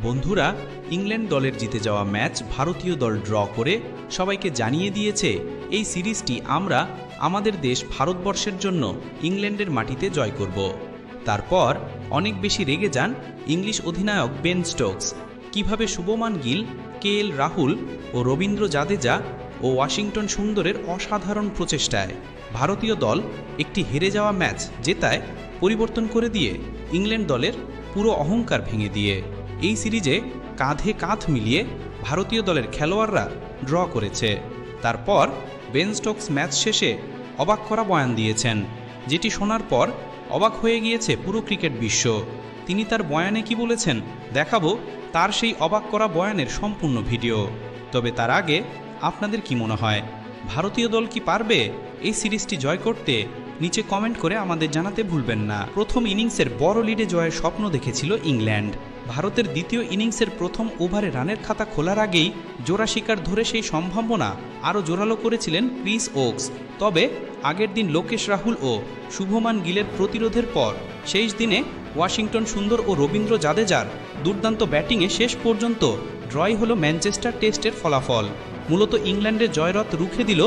বন্ধুরা, ইংল্যান্ড দলের জিতে যাওয়া ম্যাচ ভারতীয় দল ড্র করে সবাইকে জানিয়ে দিয়েছে এই সিরিজটি আমরা আমাদের দেশ ভারতবর্ষের জন্য ইংল্যান্ডের মাটিতে জয় করব। তারপর অনেক বেশি রেগে যান ইংলিশ অধিনায়ক বেন স্টোকস। কিভাবে শুভমান গিল, কেএল রাহুল ও রবীন্দ্র জাদেজা ও ওয়াশিংটন সুন্দরের অসাধারণ প্রচেষ্টায় ভারতীয় দল একটি হেরে যাওয়া ম্যাচ জেতায় পরিবর্তন করে দিয়ে ইংল্যান্ড দলের পুরো অহংকার ভেঙে দিয়ে এই সিরিজে কাঁধে কাঁধ মিলিয়ে ভারতীয় দলের খেলোয়াড়রা ড্র করেছে। তারপর বেন স্টোকস ম্যাচ শেষে অবাক করা বয়ান দিয়েছেন, যেটি শোনার পর অবাক হয়ে গিয়েছে পুরো ক্রিকেট বিশ্ব। তিনি তার বয়ানে কি বলেছেন দেখাবো তার সেই অবাক করা বয়ানের সম্পূর্ণ ভিডিও। তবে তার আগে আপনাদের কি মনে হয়, ভারতীয় দল কি পারবে এই সিরিজটি জয় করতে? নিচে কমেন্ট করে আমাদের জানাতে ভুলবেন না। প্রথম ইনিংসের বড় লিডে জয়ের স্বপ্ন দেখেছিল ইংল্যান্ড। ভারতের দ্বিতীয় ইনিংসের প্রথম ওভারে রানের খাতা খোলার আগেই জোড়া শিকার ধরে সেই সম্ভাবনা আরও জোরালো করেছিলেন ক্রিস ওকস। তবে আগের দিন লোকেশ রাহুল ও শুভমান গিলের প্রতিরোধের পর শেষ দিনে ওয়াশিংটন সুন্দর ও রবীন্দ্র জাদেজার দুর্দান্ত ব্যাটিংয়ে শেষ পর্যন্ত ড্রই হল ম্যানচেস্টার টেস্টের ফলাফল। মূলত ইংল্যান্ডের জয়রথ রুখে দিল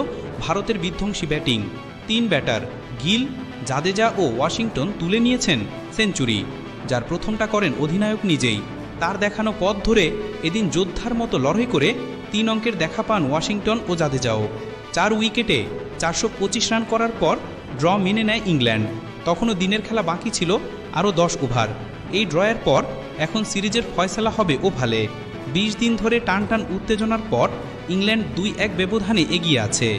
ভারতের বিধ্বংসী ব্যাটিং। তিন ব্যাটার গিল, জাদেজা ও ওয়াশিংটন তুলে নিয়েছেন সেঞ্চুরি, যার প্রথমটা করেন অধিনায়ক নিজেই। তার দেখানো পথ ধরে এদিন যোদ্ধার মতো লড়াই করে 3 অঙ্কের দেখা পান ওয়াশিংটন ও জাদেজাও। 4 উইকেটে 425 রান করার পর ড্র মেনে নেয় ইংল্যান্ড। তখনও দিনের খেলা বাকি ছিল আরও 10 ওভার। এই ড্রয়ের পর এখন সিরিজের ফয়সালা হবে ওভালে। 20 দিন ধরে টানটান উত্তেজনার পর ইংল্যান্ড 2-1 ব্যবধানে এগিয়ে আছে,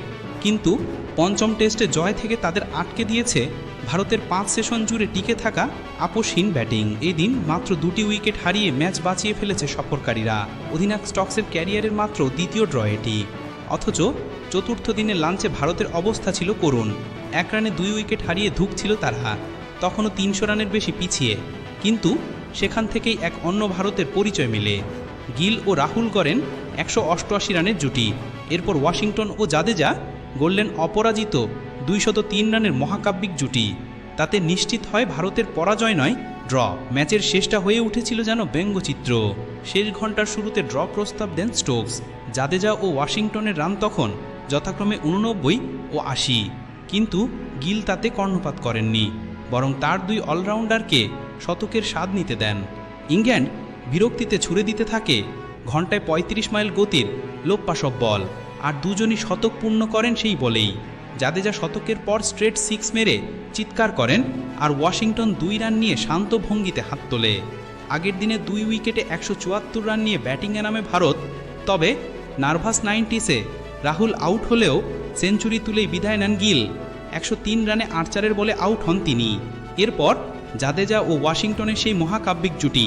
কিন্তু পঞ্চম টেস্টে জয় থেকে তাদের আটকে দিয়েছে ভারতের 5 সেশন জুড়ে টিকে থাকা আপোষহীন ব্যাটিং। এই দিন মাত্র 2টি উইকেট হারিয়ে ম্যাচ বাঁচিয়ে ফেলেছে সফরকারীরা। অধিনায়ক স্টোকসের ক্যারিয়ারের মাত্র দ্বিতীয় ড্র এটি। অথচ চতুর্থ দিনের লাঞ্চে ভারতের অবস্থা ছিল করুণ। 1 রানে 2 উইকেট হারিয়ে ধুঁকছিল তারা, তখনও 300 রানের বেশি পিছিয়ে। কিন্তু সেখান থেকেই এক অন্য ভারতের পরিচয় মেলে। গিল ও রাহুল করেন 188 রানের জুটি। এরপর ওয়াশিংটন ও জাদেজা গড়লেন অপরাজিত 203 রানের মহাকাব্যিক জুটি। তাতে নিশ্চিত হয় ভারতের পরাজয় নয়, ড্র। ম্যাচের শেষটা হয়ে উঠেছিল যেন ব্যঙ্গচিত্র। শেষ ঘন্টার শুরুতে ড্র প্রস্তাব দেন স্টোকস। জাদেজা ও ওয়াশিংটনের রান তখন যথাক্রমে 89 ও 80, কিন্তু গিল তাতে কর্ণপাত করেননি, বরং তার 2 অলরাউন্ডারকে শতকের স্বাদ নিতে দেন। ইংল্যান্ড বিরক্তিতে ছুড়ে দিতে থাকে ঘন্টায় 35 মাইল গতির লোপ্পা সব বল, আর দুজনই শতক পূর্ণ করেন সেই বলেই। জাদেজা শতকের পর স্ট্রেট 6 মেরে চিৎকার করেন, আর ওয়াশিংটন 2 রান নিয়ে শান্ত ভঙ্গিতে হাত তোলে। আগের দিনে 2 উইকেটে 174 রান নিয়ে ব্যাটিংয়ে নামে ভারত। তবে নার্ভাস 90সে রাহুল আউট হলেও সেঞ্চুরি তুলেই বিদায় নেন গিল। 103 রানে আর্চারের বলে আউট হন তিনি। এরপর জাদেজা ও ওয়াশিংটনের সেই মহাকাব্যিক জুটি,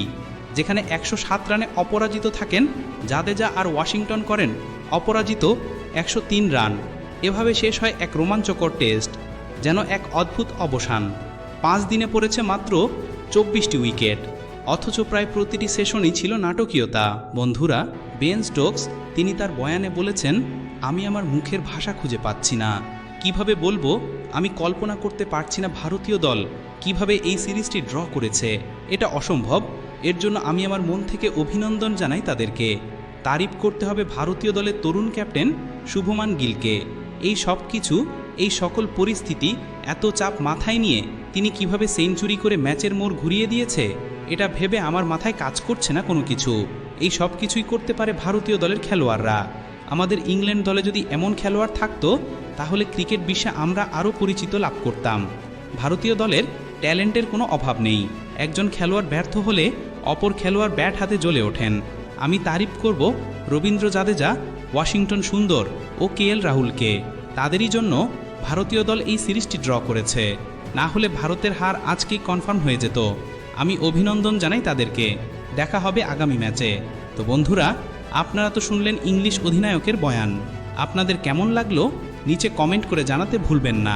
যেখানে 107 রানে অপরাজিত থাকেন জাদেজা, আর ওয়াশিংটন করেন অপরাজিত 103 রান। এভাবে শেষ হয় এক রোমাঞ্চকর টেস্ট, যেন এক অদ্ভুত অবসান। 5 দিনে পড়েছে মাত্র 24টি উইকেট, অথচ প্রায় প্রতিটি সেশনই ছিল নাটকীয়তা। বন্ধুরা, বেন স্টোকস তিনি তার বয়ানে বলেছেন, আমি আমার মুখের ভাষা খুঁজে পাচ্ছি না। কিভাবে বলবো, আমি কল্পনা করতে পারছি না ভারতীয় দল কিভাবে এই সিরিজটি ড্র করেছে। এটা অসম্ভব। এর জন্য আমি আমার মন থেকে অভিনন্দন জানাই তাদেরকে। তারিফ করতে হবে ভারতীয় দলের তরুণ ক্যাপ্টেন শুভমান গিলকে। এই সব কিছু, এই সকল পরিস্থিতি, এত চাপ মাথায় নিয়ে তিনি কিভাবে সেঞ্চুরি করে ম্যাচের মোড় ঘুরিয়ে দিয়েছে, এটা ভেবে আমার মাথায় কাজ করছে না কোনো কিছু। এই সব কিছুই করতে পারে ভারতীয় দলের খেলোয়াড়রা। আমাদের ইংল্যান্ড দলে যদি এমন খেলোয়াড় থাকতো, তাহলে ক্রিকেট বিশ্বে আমরা আরও পরিচিত লাভ করতাম। ভারতীয় দলের ট্যালেন্টের কোনো অভাব নেই। একজন খেলোয়াড় ব্যর্থ হলে অপর খেলোয়াড় ব্যাট হাতে জ্বলে ওঠেন। আমি তারিফ করব রবীন্দ্র জাদেজা, ওয়াশিংটন সুন্দর ও কেএল রাহুলকে। তাদেরই জন্য ভারতীয় দল এই সিরিজটি ড্র করেছে। না হলে ভারতের হার আজকেই কনফার্ম হয়ে যেত। আমি অভিনন্দন জানাই তাদেরকে। দেখা হবে আগামী ম্যাচে। তো বন্ধুরা, আপনারা তো শুনলেন ইংলিশ অধিনায়কের বয়ান। আপনাদের কেমন লাগলো নিচে কমেন্ট করে জানাতে ভুলবেন না।